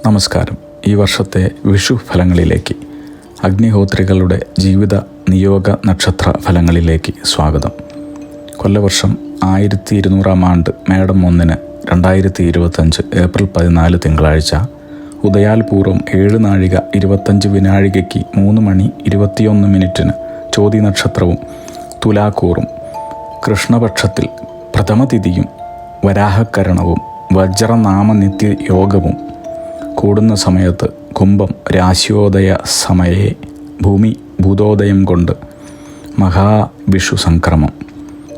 നമസ്കാരം. ഈ വർഷത്തെ വിഷു ഫലങ്ങളിലേക്ക്, അഗ്നിഹോത്രികളുടെ ജീവിത നിയോഗ നക്ഷത്ര ഫലങ്ങളിലേക്ക് സ്വാഗതം. കൊല്ലവർഷം 1200 ആണ്ട് മേടം 1 2025 ഏപ്രിൽ 14 തിങ്കളാഴ്ച ഉദയാൽ പൂർവ്വം 7 നാഴിക 25 വിനാഴികയ്ക്ക് 3 മണി 21 മിനിറ്റിന് ചോതി നക്ഷത്രവും തുലാക്കൂറും കൃഷ്ണപക്ഷത്തിൽ പ്രഥമതിഥിയും വരാഹക്കരണവും വജ്രനാമ നിത്യയോഗവും കൂടുന്ന സമയത്ത് കുംഭം രാശിയോദയ സമയേ ഭൂമി ഭൂതോദയം കൊണ്ട് മഹാവിഷു സംക്രമം.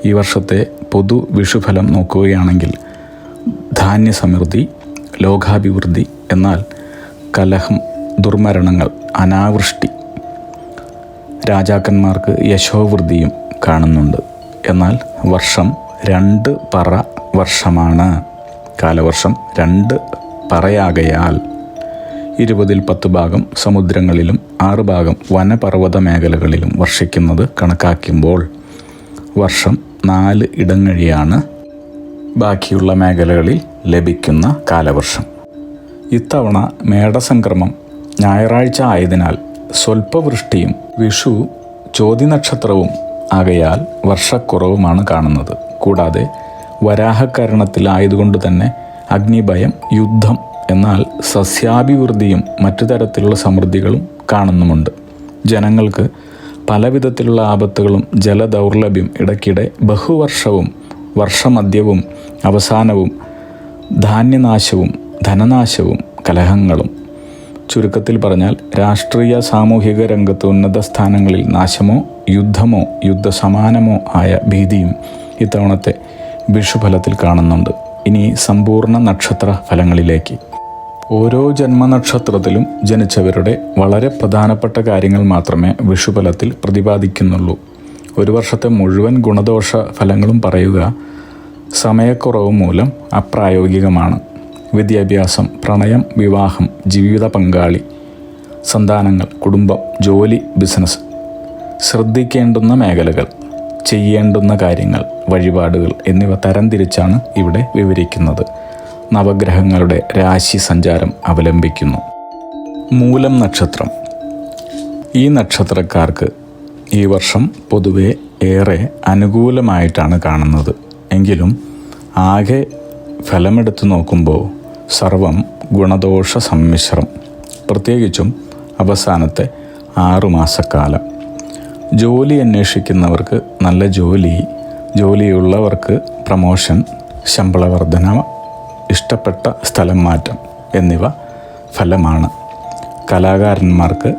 ഈ വർഷത്തെ പൊതു വിഷുഫലം നോക്കുകയാണെങ്കിൽ ധാന്യസമൃദ്ധി, ലോകാഭിവൃദ്ധി, എന്നാൽ കലഹം, ദുർമരണങ്ങൾ, അനാവൃഷ്ടി, രാജാക്കന്മാർക്ക് യശോവൃദ്ധിയും കാണുന്നുണ്ട്. എന്നാൽ വർഷം 2 പറ വർഷമാണ്. കാലവർഷം 2 പറയാകയാൽ 20ൽ 10 ഭാഗം സമുദ്രങ്ങളിലും 6 ഭാഗം വനപർവ്വത മേഖലകളിലും വർഷിക്കുന്നത് കണക്കാക്കുമ്പോൾ വർഷം 4 ഇടങ്ങഴിയാണ് ബാക്കിയുള്ള മേഖലകളിൽ ലഭിക്കുന്ന കാലവർഷം. ഇത്തവണ മേടസംക്രമം ഞായറാഴ്ച ആയതിനാൽ സ്വൽപ്പവൃഷ്ടിയും വിഷു ചോതി നക്ഷത്രവും ആകയാൽ വർഷക്കുറവുമാണ് കാണുന്നത്. കൂടാതെ വരാഹക്കരണത്തിലായതുകൊണ്ട് തന്നെ അഗ്നിഭയം, യുദ്ധം, എന്നാൽ സസ്യാഭിവൃദ്ധിയും മറ്റു തരത്തിലുള്ള സമൃദ്ധികളും കാണുന്നുമുണ്ട്. ജനങ്ങൾക്ക് പലവിധത്തിലുള്ള ആപത്തുകളും ജലദൗർലഭ്യം, ഇടയ്ക്കിടെ ബഹുവർഷവും വർഷമധ്യവും അവസാനവും ധാന്യനാശവും ധനനാശവും കലഹങ്ങളും, ചുരുക്കത്തിൽ പറഞ്ഞാൽ രാഷ്ട്രീയ സാമൂഹിക രംഗത്ത് ഉന്നത സ്ഥാനങ്ങളിൽ നാശമോ യുദ്ധമോ യുദ്ധസമാനമോ ആയ ഭീതിയും ഇത്തവണത്തെ വിഷുഫലത്തിൽ കാണുന്നുണ്ട്. ഇനി സമ്പൂർണ്ണ നക്ഷത്ര ഫലങ്ങളിലേക്ക്. ഓരോ ജന്മനക്ഷത്രത്തിലും ജനിച്ചവരുടെ വളരെ പ്രധാനപ്പെട്ട കാര്യങ്ങൾ മാത്രമേ വിഷുഫലത്തിൽ പ്രതിപാദിക്കുന്നുള്ളൂ. ഒരു വർഷത്തെ മുഴുവൻ ഗുണദോഷ ഫലങ്ങളും പറയുക സമയക്കുറവ് മൂലം അപ്രായോഗികമാണ്. വിദ്യാഭ്യാസം, പ്രണയം, വിവാഹം, ജീവിത പങ്കാളി, സന്താനങ്ങൾ, കുടുംബം, ജോലി, ബിസിനസ്, ശ്രദ്ധിക്കേണ്ടുന്ന മേഖലകൾ, ചെയ്യേണ്ടുന്ന കാര്യങ്ങൾ, വഴിപാടുകൾ എന്നിവ തരംതിരിച്ചാണ് ഇവിടെ വിവരിക്കുന്നത്. നവഗ്രഹങ്ങളുടെ രാശി സഞ്ചാരം അവലംബിക്കുന്നു. മൂലം നക്ഷത്രം. ഈ നക്ഷത്രക്കാർക്ക് ഈ വർഷം പൊതുവെ ഏറെ അനുകൂലമായിട്ടാണ് കാണുന്നത്. എങ്കിലും ആകെ ഫലമെടുത്ത് നോക്കുമ്പോൾ സർവം ഗുണദോഷ സമ്മിശ്രം. പ്രത്യേകിച്ചും അവസാനത്തെ 6 മാസക്കാലം. ജോലി അന്വേഷിക്കുന്നവർക്ക് നല്ല ജോലി, ജോലിയുള്ളവർക്ക് പ്രമോഷൻ, ശമ്പള വർധന, ഇഷ്ടപ്പെട്ട സ്ഥലം മാറ്റം എന്നിവ ഫലമാണ്. കലാകാരന്മാർക്ക്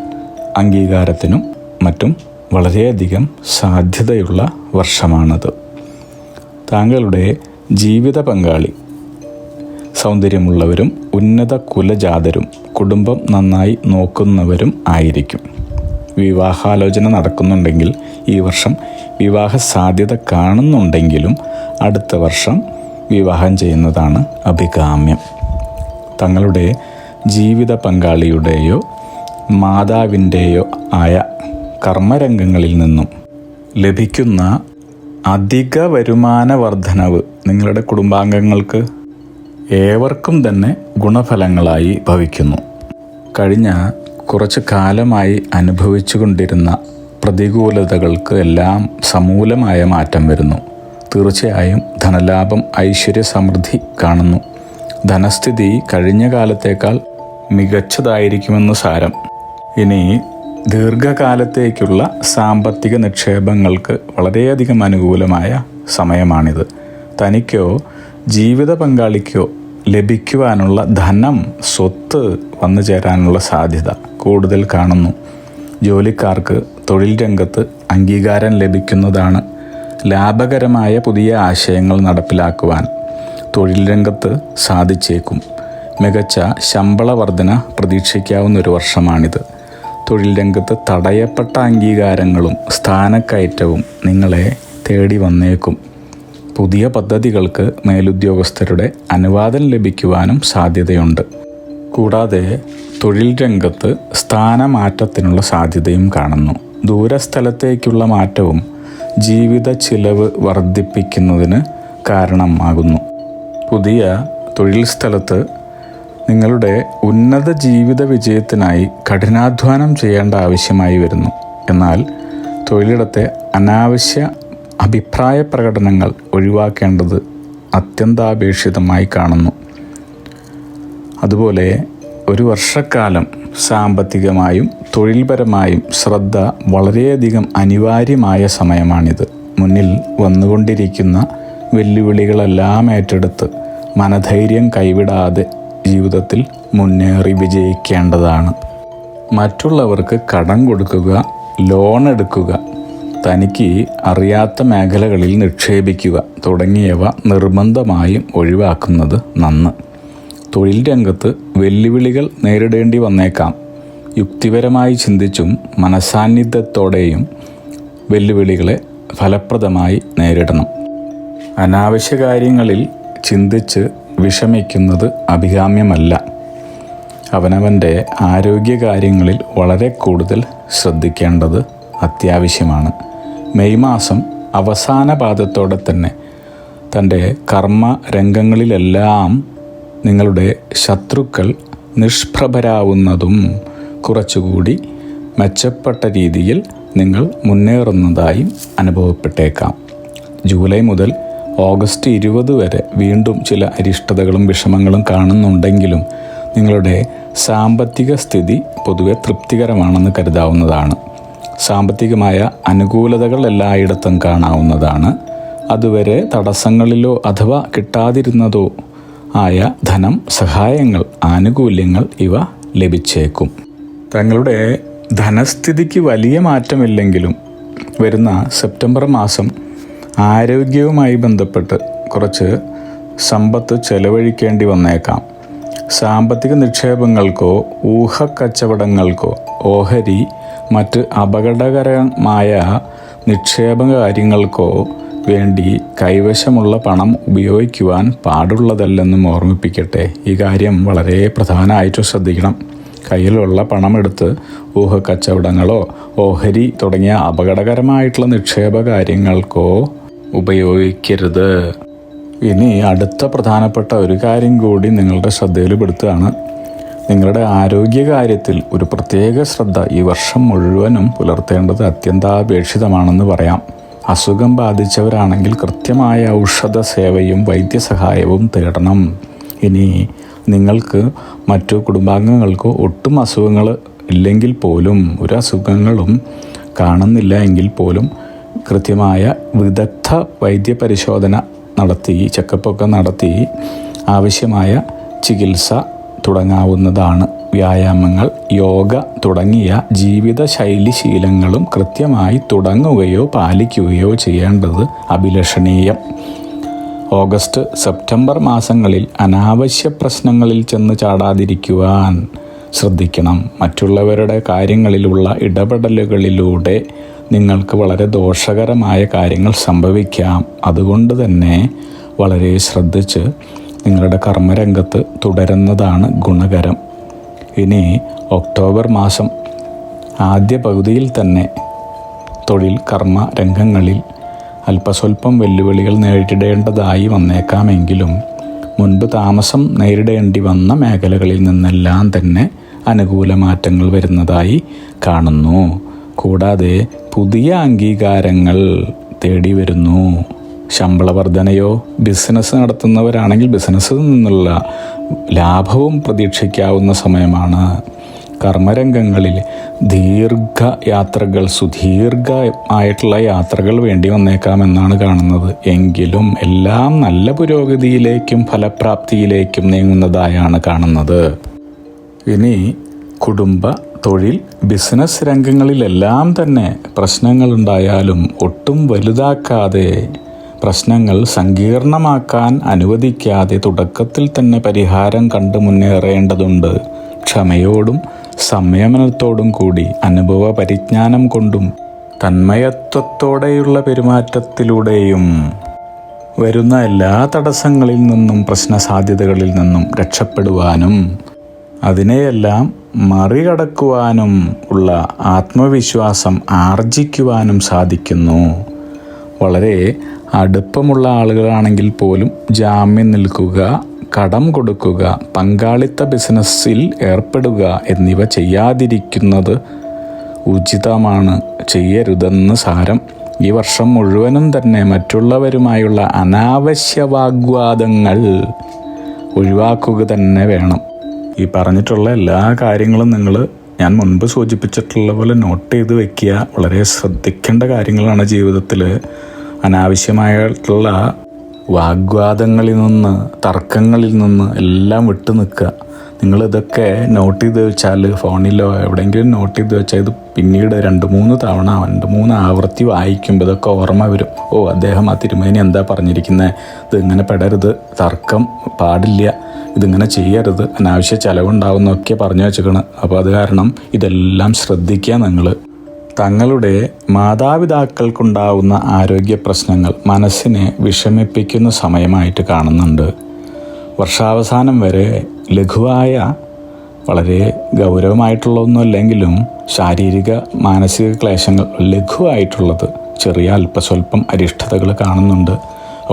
അംഗീകാരത്തിനും മറ്റും വളരെയധികം സാധ്യതയുള്ള വർഷമാണത്. താങ്കളുടെ ജീവിത പങ്കാളി സൗന്ദര്യമുള്ളവരും ഉന്നത കുലജാതരും കുടുംബം നന്നായി നോക്കുന്നവരും ആയിരിക്കും. വിവാഹാലോചന നടക്കുന്നുണ്ടെങ്കിൽ ഈ വർഷം വിവാഹ സാധ്യത കാണുന്നുണ്ടെങ്കിലും അടുത്ത വർഷം വിവാഹം ചെയ്യുന്നതാണ് അഭികാമ്യം. തങ്ങളുടെ ജീവിത പങ്കാളിയുടെയോ മാതാവിൻ്റെയോ ആയ കർമ്മരംഗങ്ങളിൽ നിന്നും ലഭിക്കുന്ന അധിക വരുമാന വർധനവ് നിങ്ങളുടെ കുടുംബാംഗങ്ങൾക്ക് ഏവർക്കും തന്നെ ഗുണഫലങ്ങളായി ഭവിക്കുന്നു. കഴിഞ്ഞ കുറച്ച് കാലമായി അനുഭവിച്ചു കൊണ്ടിരുന്ന പ്രതികൂലതകൾക്ക് എല്ലാം സമൂലമായ മാറ്റം വരുന്നു. തീർച്ചയായും ധനലാഭം, ഐശ്വര്യ സമൃദ്ധി കാണുന്നു. ധനസ്ഥിതി കഴിഞ്ഞ കാലത്തേക്കാൾ മികച്ചതായിരിക്കുമെന്ന് സാരം. ഇനി ദീർഘകാലത്തേക്കുള്ള സാമ്പത്തിക നിക്ഷേപങ്ങൾക്ക് വളരെയധികം അനുകൂലമായ സമയമാണിത്. തനിക്കോ ജീവിത പങ്കാളിക്കോ ലഭിക്കുവാനുള്ള ധനം, സ്വത്ത് വന്നു ചേരാനുള്ള സാധ്യത കൂടുതൽ കാണുന്നു. ജോലിക്കാർക്ക് തൊഴിൽ രംഗത്ത് അംഗീകാരം ലഭിക്കുന്നതാണ്. ലാഭകരമായ പുതിയ ആശയങ്ങൾ നടപ്പിലാക്കുവാൻ തൊഴിൽ രംഗത്ത് സാധിച്ചേക്കും. മികച്ച ശമ്പള വർധന പ്രതീക്ഷിക്കാവുന്ന ഒരു വർഷമാണിത്. തൊഴിൽ രംഗത്ത് തടയപ്പെട്ട അംഗീകാരങ്ങളും സ്ഥാനക്കയറ്റവും നിങ്ങളെ തേടി വന്നേക്കും. പുതിയ പദ്ധതികൾക്ക് മേലുദ്യോഗസ്ഥരുടെ അനുവാദം ലഭിക്കുവാനും സാധ്യതയുണ്ട്. കൂടാതെ തൊഴിൽ രംഗത്ത് സ്ഥാനമാറ്റത്തിനുള്ള സാധ്യതയും കാണുന്നു. ദൂരസ്ഥലത്തേക്കുള്ള മാറ്റവും ജീവിത ചിലവ് വർദ്ധിപ്പിക്കുന്നതിന് കാരണമാകുന്നു. പുതിയ തൊഴിൽ സ്ഥലത്ത് നിങ്ങളുടെ ഉന്നത ജീവിത വിജയത്തിനായി കഠിനാധ്വാനം ചെയ്യേണ്ട ആവശ്യമായി വരുന്നു. എന്നാൽ തൊഴിലിടത്തെ അനാവശ്യ അഭിപ്രായ പ്രകടനങ്ങൾ ഒഴിവാക്കേണ്ടത് അത്യന്താപേക്ഷിതമായി കാണുന്നു. അതുപോലെ ഒരു വർഷക്കാലം സാമ്പത്തികമായും തൊഴിൽപരമായും ശ്രദ്ധ വളരെയധികം അനിവാര്യമായ സമയമാണിത്. മുന്നിൽ വന്നുകൊണ്ടിരിക്കുന്ന വെല്ലുവിളികളെല്ലാം ഏറ്റെടുത്ത് മനധൈര്യം കൈവിടാതെ ജീവിതത്തിൽ മുന്നേറി വിജയിക്കേണ്ടതാണ്. മറ്റുള്ളവർക്ക് കടം കൊടുക്കുക, ലോൺ എടുക്കുക, തനിക്ക് അറിയാത്ത മേഖലകളിൽ നിക്ഷേപിക്കുക തുടങ്ങിയവ നിർബന്ധമായും ഒഴിവാക്കുന്നത് നന്ന്. തൊഴിൽ രംഗത്ത് വെല്ലുവിളികൾ നേരിടേണ്ടി വന്നേക്കാം. യുക്തിപരമായി ചിന്തിച്ചും മനസാന്നിധ്യത്തോടെയും വെല്ലുവിളികളെ ഫലപ്രദമായി നേരിടണം. അനാവശ്യ കാര്യങ്ങളിൽ ചിന്തിച്ച് വിഷമിക്കുന്നത് അഭികാമ്യമല്ല. അവനവൻ്റെ ആരോഗ്യകാര്യങ്ങളിൽ വളരെ കൂടുതൽ ശ്രദ്ധിക്കേണ്ടത് അത്യാവശ്യമാണ്. മെയ് മാസം അവസാന പാദത്തോടെ തന്നെ തൻ്റെ കർമ്മ രംഗങ്ങളിലെല്ലാം നിങ്ങളുടെ ശത്രുക്കൾ നിഷ്പ്രഭരാവുന്നതും കുറച്ചുകൂടി മെച്ചപ്പെട്ട രീതിയിൽ നിങ്ങൾ മുന്നേറുന്നതായും അനുഭവപ്പെട്ടേക്കാം. ജൂലൈ മുതൽ ഓഗസ്റ്റ് 20 വരെ വീണ്ടും ചില അരിഷ്ടതകളും വിഷമങ്ങളും കാണുന്നുണ്ടെങ്കിലും നിങ്ങളുടെ സാമ്പത്തിക സ്ഥിതി പൊതുവെ തൃപ്തികരമാണെന്ന് കരുതാവുന്നതാണ്. സാമ്പത്തികമായ അനുകൂലതകൾ എല്ലായിടത്തും കാണാവുന്നതാണ്. അതുവരെ തടസ്സങ്ങളിലോ അഥവാ കിട്ടാതിരുന്നതോ ആയ ധനം, സഹായങ്ങൾ, ആനുകൂല്യങ്ങൾ ഇവ ലഭിച്ചേക്കും. തങ്ങളുടെ ധനസ്ഥിതിക്ക് വലിയ മാറ്റമില്ലെങ്കിലും വരുന്ന സെപ്റ്റംബർ മാസം ആരോഗ്യവുമായി ബന്ധപ്പെട്ട് കുറച്ച് സമ്പത്ത് ചെലവഴിക്കേണ്ടി വന്നേക്കാം. സാമ്പത്തിക നിക്ഷേപങ്ങൾക്കോ ഊഹക്കച്ചവടങ്ങൾക്കോ ഓഹരി മറ്റ് അപകടകരമായ നിക്ഷേപ കാര്യങ്ങൾക്കോ വേണ്ടി കൈവശമുള്ള പണം ഉപയോഗിക്കുവാൻ പാടുള്ളതല്ലെന്നും ഓർമ്മിപ്പിക്കട്ടെ. ഈ കാര്യം വളരെ പ്രധാനമായിട്ട് ശ്രദ്ധിക്കണം. കയ്യിലുള്ള പണമെടുത്ത് ഊഹക്കച്ചവടങ്ങളോ ഓഹരി തുടങ്ങിയ അപകടകരമായിട്ടുള്ള നിക്ഷേപ കാര്യങ്ങൾക്കോ ഉപയോഗിക്കരുത്. ഇനി അടുത്ത പ്രധാനപ്പെട്ട ഒരു കാര്യം കൂടി നിങ്ങളുടെ ശ്രദ്ധയിൽപ്പെടുത്തുകയാണ്. നിങ്ങളുടെ ആരോഗ്യകാര്യത്തിൽ ഒരു പ്രത്യേക ശ്രദ്ധ ഈ വർഷം മുഴുവനും പുലർത്തേണ്ടത് അത്യന്താപേക്ഷിതമാണെന്ന് പറയാം. അസുഖം ബാധിച്ചവരാണെങ്കിൽ കൃത്യമായ ഔഷധ സേവയും വൈദ്യസഹായവും തേടണം. ഇനി നിങ്ങൾക്ക് മറ്റു കുടുംബാംഗങ്ങൾക്കോ ഒട്ടും അസുഖങ്ങൾ ഇല്ലെങ്കിൽ പോലും, ഒരു അസുഖങ്ങളും കാണുന്നില്ല എങ്കിൽ പോലും കൃത്യമായ വിദഗ്ധ വൈദ്യപരിശോധന നടത്തി, ചെക്കപ്പൊക്കെ നടത്തി ആവശ്യമായ ചികിത്സ തുടങ്ങാവുന്നതാണ്. വ്യായാമങ്ങൾ, യോഗ തുടങ്ങിയ ജീവിതശൈലി ശീലങ്ങളും കൃത്യമായി തുടങ്ങുകയോ പാലിക്കുകയോ ചെയ്യേണ്ടത് അഭിലഷണീയം. ഓഗസ്റ്റ്, സെപ്റ്റംബർ മാസങ്ങളിൽ അനാവശ്യ പ്രശ്നങ്ങളിൽ ചെന്ന് ചാടാതിരിക്കുവാൻ ശ്രദ്ധിക്കണം. മറ്റുള്ളവരുടെ കാര്യങ്ങളിലുള്ള ഇടപെടലുകളിലൂടെ നിങ്ങൾക്ക് വളരെ ദോഷകരമായ കാര്യങ്ങൾ സംഭവിക്കാം. അതുകൊണ്ട് തന്നെ വളരെ ശ്രദ്ധിച്ച് നിങ്ങളുടെ കർമ്മരംഗത്ത് തുടരുന്നതാണ് ഗുണകരം. ഇനി ഒക്ടോബർ മാസം ആദ്യ പകുതിയിൽ തന്നെ തൊഴിൽ കർമ്മ രംഗങ്ങളിൽ അല്പസ്വല്പം വെല്ലുവിളികൾ നേരിടേണ്ടതായി വന്നേക്കാമെങ്കിലും മുൻപ് താമസം നേരിടേണ്ടി വന്ന മേഖലകളിൽ നിന്നെല്ലാം തന്നെ അനുകൂല മാറ്റങ്ങൾ വരുന്നതായി കാണുന്നു. കൂടാതെ പുതിയ അംഗീകാരങ്ങൾ തേടി വരുന്നു. ശമ്പള വർധനയോ, ബിസിനസ് നടത്തുന്നവരാണെങ്കിൽ ബിസിനസ്സിൽ നിന്നുള്ള ലാഭവും പ്രതീക്ഷിക്കാവുന്ന സമയമാണ്. കർമ്മരംഗങ്ങളിൽ സുദീർഘമായിട്ടുള്ള യാത്രകൾ വേണ്ടി വന്നേക്കാമെന്നാണ് കാണുന്നത്. എങ്കിലും എല്ലാം നല്ല പുരോഗതിയിലേക്കും ഫലപ്രാപ്തിയിലേക്കും നീങ്ങുന്നതായാണ് കാണുന്നത്. ഇനി കുടുംബ, തൊഴിൽ, ബിസിനസ് രംഗങ്ങളിലെല്ലാം തന്നെ പ്രശ്നങ്ങളുണ്ടായാലും ഒട്ടും വലുതാക്കാതെ, പ്രശ്നങ്ങൾ സങ്കീർണമാക്കാൻ അനുവദിക്കാതെ തുടക്കത്തിൽ തന്നെ പരിഹാരം കണ്ട് മുന്നേറേണ്ടതുണ്ട്. ക്ഷമയോടും സംയമനത്തോടും കൂടി അനുഭവ പരിജ്ഞാനം കൊണ്ടും തന്മയത്വത്തോടെയുള്ള പെരുമാറ്റത്തിലൂടെയും വരുന്ന എല്ലാ തടസ്സങ്ങളിൽ നിന്നും പ്രശ്നസാധ്യതകളിൽ നിന്നും രക്ഷപ്പെടുവാനും അതിനെയെല്ലാം മറികടക്കുവാനും ഉള്ള ആത്മവിശ്വാസം ആർജിക്കുവാനും സാധിക്കുന്നു. വളരെ അടുപ്പമുള്ള ആളുകളാണെങ്കിൽ പോലും ജാമ്യം നിൽക്കുക, കടം കൊടുക്കുക, പങ്കാളിത്ത ബിസിനസ്സിൽ ഏർപ്പെടുക എന്നിവ ചെയ്യാതിരിക്കുന്നത് ഉചിതമാണ്, ചെയ്യരുതെന്ന് സാരം. ഈ വർഷം മുഴുവനും തന്നെ മറ്റുള്ളവരുമായുള്ള അനാവശ്യ വാഗ്വാദങ്ങൾ ഒഴിവാക്കുക തന്നെ വേണം. ഈ പറഞ്ഞിട്ടുള്ള എല്ലാ കാര്യങ്ങളും ഞാൻ മുൻപ് സൂചിപ്പിച്ചിട്ടുള്ള പോലെ നോട്ട് ചെയ്ത് വെക്കുക. വളരെ ശ്രദ്ധിക്കേണ്ട കാര്യങ്ങളാണ് ജീവിതത്തിൽ. അനാവശ്യമായിട്ടുള്ള വാഗ്വാദങ്ങളിൽ നിന്ന്, തർക്കങ്ങളിൽ നിന്ന് എല്ലാം വിട്ടു നിൽക്കുക. നിങ്ങളിതൊക്കെ നോട്ട് ചെയ്ത് വെച്ചാൽ, ഫോണിലോ എവിടെയെങ്കിലും നോട്ട് ചെയ്ത് വെച്ചാൽ ഇത് പിന്നീട് 2-3 ആവർത്തി വായിക്കുമ്പോൾ ഇതൊക്കെ ഓർമ്മ വരും. അദ്ദേഹം ആ തിരുമേനി എന്താ പറഞ്ഞിരിക്കുന്നത്, ഇത് ഇങ്ങനെ പെടരുത്, തർക്കം പാടില്ല, ഇതിങ്ങനെ ചെയ്യരുത്, അനാവശ്യ ചിലവുണ്ടാവുന്നൊക്കെ പറഞ്ഞു വെച്ചിരിക്കണം. അപ്പോൾ അത് കാരണം ഇതെല്ലാം ശ്രദ്ധിക്കുക. നിങ്ങൾ തങ്ങളുടെ മാതാപിതാക്കൾക്കുണ്ടാവുന്ന ആരോഗ്യ പ്രശ്നങ്ങൾ മനസ്സിനെ വിഷമിപ്പിക്കുന്ന സമയമായിട്ട് കാണുന്നുണ്ട്. വർഷാവസാനം വരെ ലഘുവായ, വളരെ ഗൗരവമായിട്ടുള്ളതൊന്നുമല്ലെങ്കിലും ശാരീരിക മാനസിക ക്ലേശങ്ങൾ ലഘുവായിട്ടുള്ളത്, ചെറിയ അല്പസ്വല്പം അരിഷ്ടതകൾ കാണുന്നുണ്ട്.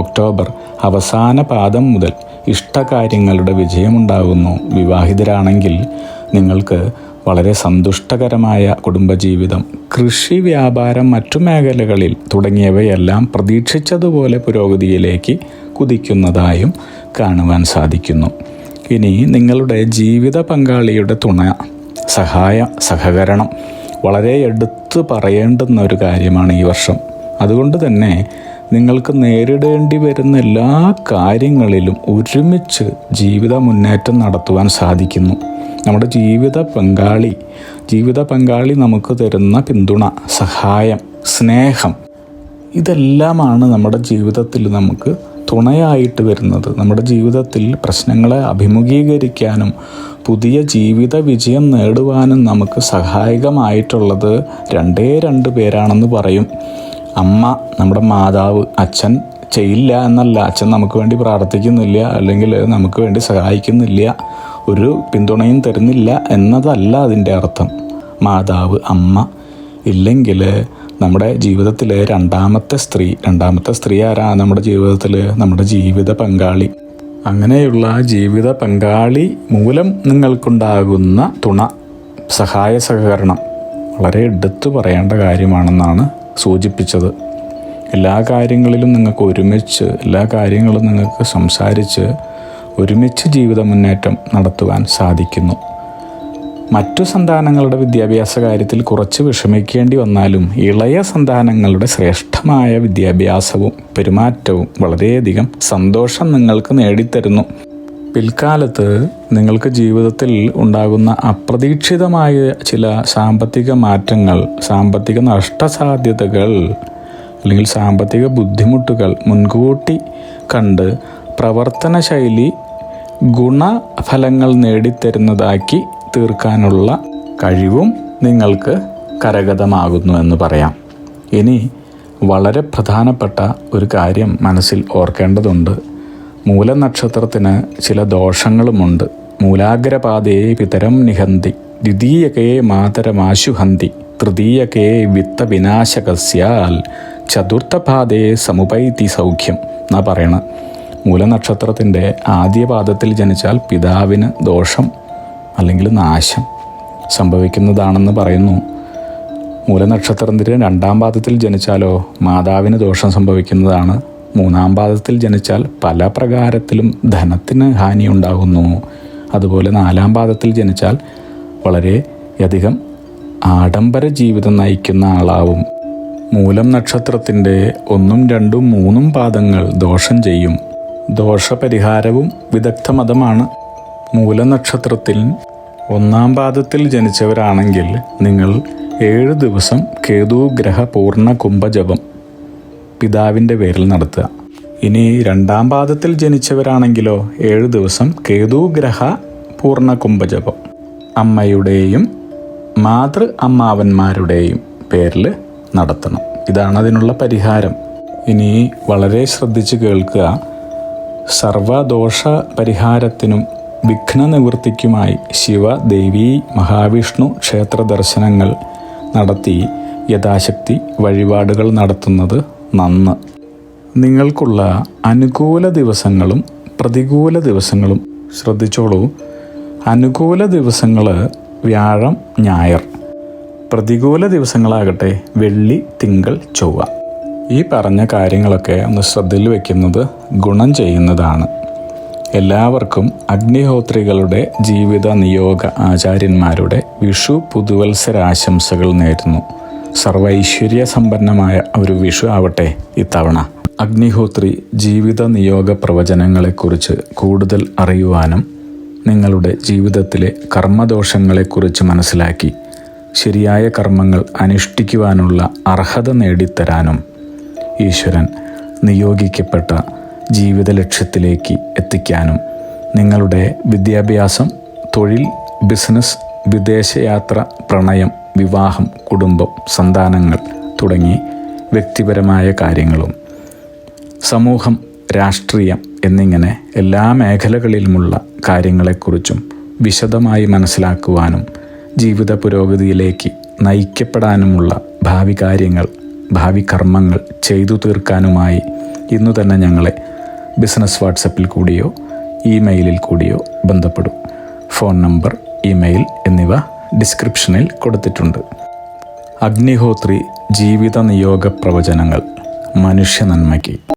ഒക്ടോബർ അവസാന പാദം മുതൽ ഇഷ്ടകാര്യങ്ങളുടെ വിജയമുണ്ടാകുന്നു. വിവാഹിതരാണെങ്കിൽ നിങ്ങൾക്ക് വളരെ സന്തുഷ്ടകരമായ കുടുംബജീവിതം, കൃഷി, വ്യാപാരം, മറ്റു മേഖലകളിൽ തുടങ്ങിയവയെല്ലാം പ്രതീക്ഷിച്ചതുപോലെ പുരോഗതിയിലേക്ക് കുതിക്കുന്നതായും കാണുവാൻ സാധിക്കുന്നു. ഇനി നിങ്ങളുടെ ജീവിത പങ്കാളിയുടെ തുണ, സഹകരണം വളരെ എടുത്തു പറയേണ്ടുന്ന ഒരു കാര്യമാണ് ഈ വർഷം. അതുകൊണ്ട് തന്നെ നിങ്ങൾക്ക് നേരിടേണ്ടി വരുന്ന എല്ലാ കാര്യങ്ങളിലും ഒരുമിച്ച് ജീവിത മുന്നേറ്റം നടത്തുവാൻ സാധിക്കുന്നു. നമ്മുടെ ജീവിത പങ്കാളി നമുക്ക് തരുന്ന പിന്തുണ, സഹായം, സ്നേഹം, ഇതെല്ലാമാണ് നമ്മുടെ ജീവിതത്തിൽ നമുക്ക് തുണയായിട്ട് വരുന്നത്. നമ്മുടെ ജീവിതത്തിൽ പ്രശ്നങ്ങളെ അഭിമുഖീകരിക്കാനും പുതിയ ജീവിത വിജയം നേടുവാനും നമുക്ക് സഹായകമായിട്ടുള്ളത് 2 പേരാണെന്ന് പറയും. അമ്മ, നമ്മുടെ മാതാവ്. അച്ഛൻ ചെയ്യില്ല എന്നല്ല, അച്ഛൻ നമുക്ക് വേണ്ടി പ്രാർത്ഥിക്കുന്നില്ല, അല്ലെങ്കിൽ നമുക്ക് വേണ്ടി സഹായിക്കുന്നില്ല, ഒരു പിന്തുണയും തരുന്നില്ല എന്നതല്ല അതിൻ്റെ അർത്ഥം. മാതാവ്, അമ്മ ഇല്ലെങ്കിൽ നമ്മുടെ ജീവിതത്തിലെ രണ്ടാമത്തെ സ്ത്രീ ആരാ? നമ്മുടെ ജീവിതത്തിൽ നമ്മുടെ ജീവിത പങ്കാളി. അങ്ങനെയുള്ള ജീവിത പങ്കാളി മൂലം നിങ്ങൾക്കുണ്ടാകുന്ന തുണ, സഹകരണം വളരെ എടുത്തു പറയേണ്ട കാര്യമാണെന്നാണ് സൂചിപ്പിച്ചത്. എല്ലാ കാര്യങ്ങളിലും നിങ്ങൾക്ക് ഒരുമിച്ച്, എല്ലാ കാര്യങ്ങളും നിങ്ങൾക്ക് സംസാരിച്ച് ഒരുമിച്ച് ജീവിത മുന്നേറ്റം നടത്തുവാൻ സാധിക്കുന്നു. മറ്റു സന്താനങ്ങളുടെ വിദ്യാഭ്യാസ കാര്യത്തിൽ കുറച്ച് വിഷമിക്കേണ്ടി വന്നാലും ഇളയ സന്താനങ്ങളുടെ ശ്രേഷ്ഠമായ വിദ്യാഭ്യാസവും പെരുമാറ്റവും വളരെയധികം സന്തോഷം നിങ്ങൾക്ക് നേടിത്തരുന്നു. പിൽക്കാലത്ത് നിങ്ങൾക്ക് ജീവിതത്തിൽ ഉണ്ടാകുന്ന അപ്രതീക്ഷിതമായ ചില സാമ്പത്തിക മാറ്റങ്ങൾ, സാമ്പത്തിക നഷ്ടസാധ്യതകൾ അല്ലെങ്കിൽ സാമ്പത്തിക ബുദ്ധിമുട്ടുകൾ മുൻകൂട്ടി കണ്ട് പ്രവർത്തന ശൈലി ഗുണഫലങ്ങൾ നേടിത്തരുന്നതാക്കി തീർക്കാനുള്ള കഴിവും നിങ്ങൾക്ക് കരഗതമാകുന്നു എന്ന് പറയാം. ഇനി വളരെ പ്രധാനപ്പെട്ട ഒരു കാര്യം മനസ്സിൽ ഓർക്കേണ്ടതുണ്ട്. മൂലനക്ഷത്രത്തിന് ചില ദോഷങ്ങളുമുണ്ട്. മൂലാഗ്രപാതയെ പിതരം നിഹന്തി, ദ്വിതീയകേ മാതരമാശുഹന്തി, തൃതീയകേ വിത്തവിനാശകസ്യാൽ, ചതുർത്ഥപാതയെ സമുപൈതി സൗഖ്യം എന്നാ പറയണ. മൂലനക്ഷത്രത്തിൻ്റെ ആദ്യ പാദത്തിൽ ജനിച്ചാൽ പിതാവിന് ദോഷം അല്ലെങ്കിൽ നാശം സംഭവിക്കുന്നതാണെന്ന് പറയുന്നു. മൂലനക്ഷത്രത്തിൻ്റെ 2ാം പാദത്തിൽ ജനിച്ചാലോ മാതാവിന് ദോഷം സംഭവിക്കുന്നതാണ്. 3ാം പാദത്തിൽ ജനിച്ചാൽ പല പ്രകാരത്തിലും ധനത്തിന് ഹാനി ഉണ്ടാകുന്നു. അതുപോലെ 4ാം പാദത്തിൽ ജനിച്ചാൽ വളരെയധികം ആഡംബര ജീവിതം നയിക്കുന്ന ആളാവും. മൂലം നക്ഷത്രത്തിൻ്റെ 1, 2, 3 പാദങ്ങൾ ദോഷം ചെയ്യും. ദോഷപരിഹാരവും വിദഗ്ധമതമാണ്. മൂലനക്ഷത്രത്തിൽ 1ാം പാദത്തിൽ ജനിച്ചവരാണെങ്കിൽ നിങ്ങൾ 7 ദിവസം കേതുഗ്രഹ പൂർണ്ണ കുംഭജപം പിതാവിൻ്റെ പേരിൽ നടത്തുക. ഇനി 2ാം പാദത്തിൽ ജനിച്ചവരാണെങ്കിലോ 7 ദിവസം കേതുഗ്രഹ പൂർണ്ണ കുംഭജപം അമ്മയുടെയും മാതൃ അമ്മാവന്മാരുടെയും പേരിൽ നടത്തണം. ഇതാണ് അതിനുള്ള പരിഹാരം. ഇനി വളരെ ശ്രദ്ധിച്ച് കേൾക്കുക. സർവദോഷ പരിഹാരത്തിനും വിഘ്ന നിവൃത്തിക്കുമായി ശിവ, ദേവി, മഹാവിഷ്ണു ക്ഷേത്ര ദർശനങ്ങൾ നടത്തി യഥാശക്തി വഴിപാടുകൾ നടത്തുന്നത് നന്ന്. നിങ്ങൾക്കുള്ള അനുകൂല ദിവസങ്ങളും പ്രതികൂല ദിവസങ്ങളും ശ്രദ്ധിച്ചോളൂ. അനുകൂല ദിവസങ്ങൾ വ്യാഴം, ഞായർ. പ്രതികൂല ദിവസങ്ങളാകട്ടെ വെള്ളി, തിങ്കൾ, ചൊവ്വ. ഈ പറഞ്ഞ കാര്യങ്ങളൊക്കെ ഒന്ന് ശ്രദ്ധയിൽ വയ്ക്കുന്നത് ഗുണം ചെയ്യുന്നതാണ്. എല്ലാവർക്കും അഗ്നിഹോത്രികളുടെ ജീവിത നിയോഗ ആചാര്യന്മാരുടെ വിഷു പുതുവത്സരാശംസകൾ നേരുന്നു. സർവൈശ്വര്യ സമ്പന്നമായ ഒരു വിഷു ആവട്ടെ ഇത്തവണ. അഗ്നിഹോത്രി ജീവിത നിയോഗ പ്രവചനങ്ങളെക്കുറിച്ച് കൂടുതൽ അറിയുവാനും നിങ്ങളുടെ ജീവിതത്തിലെ കർമ്മദോഷങ്ങളെക്കുറിച്ച് മനസ്സിലാക്കി ശരിയായ കർമ്മങ്ങൾ അനുഷ്ഠിക്കുവാനുള്ള അർഹത നേടിത്തരാനും ഈശ്വരൻ നിയോഗിക്കപ്പെട്ട ജീവിത ലക്ഷ്യത്തിലേക്ക് എത്തിക്കാനും നിങ്ങളുടെ വിദ്യാഭ്യാസം, തൊഴിൽ, ബിസിനസ്, വിദേശയാത്ര, പ്രണയം, വിവാഹം, കുടുംബം, സന്താനങ്ങൾ തുടങ്ങി വ്യക്തിപരമായ കാര്യങ്ങളും സമൂഹം, രാഷ്ട്രീയം എന്നിങ്ങനെ എല്ലാ മേഖലകളിലുമുള്ള കാര്യങ്ങളെക്കുറിച്ചും വിശദമായി മനസ്സിലാക്കുവാനും ജീവിത പുരോഗതിയിലേക്ക് നയിക്കപ്പെടാനുമുള്ള ഭാവി കാര്യങ്ങൾ, ഭാവി കർമ്മങ്ങൾ ചെയ്തു തീർക്കാനുമായി ഇന്നു തന്നെ ഞങ്ങളെ ബിസിനസ് വാട്സപ്പിൽ കൂടിയോ ഇമെയിലിൽ കൂടിയോ ബന്ധപ്പെടും. ഫോൺ നമ്പർ, ഇമെയിൽ എന്നിവ ഡിസ്ക്രിപ്ഷനിൽ കൊടുത്തിട്ടുണ്ട്. അഗ്നിഹോത്രി ജീവിത നിയോഗ പ്രവചനങ്ങൾ മനുഷ്യ നന്മയ്ക്ക്.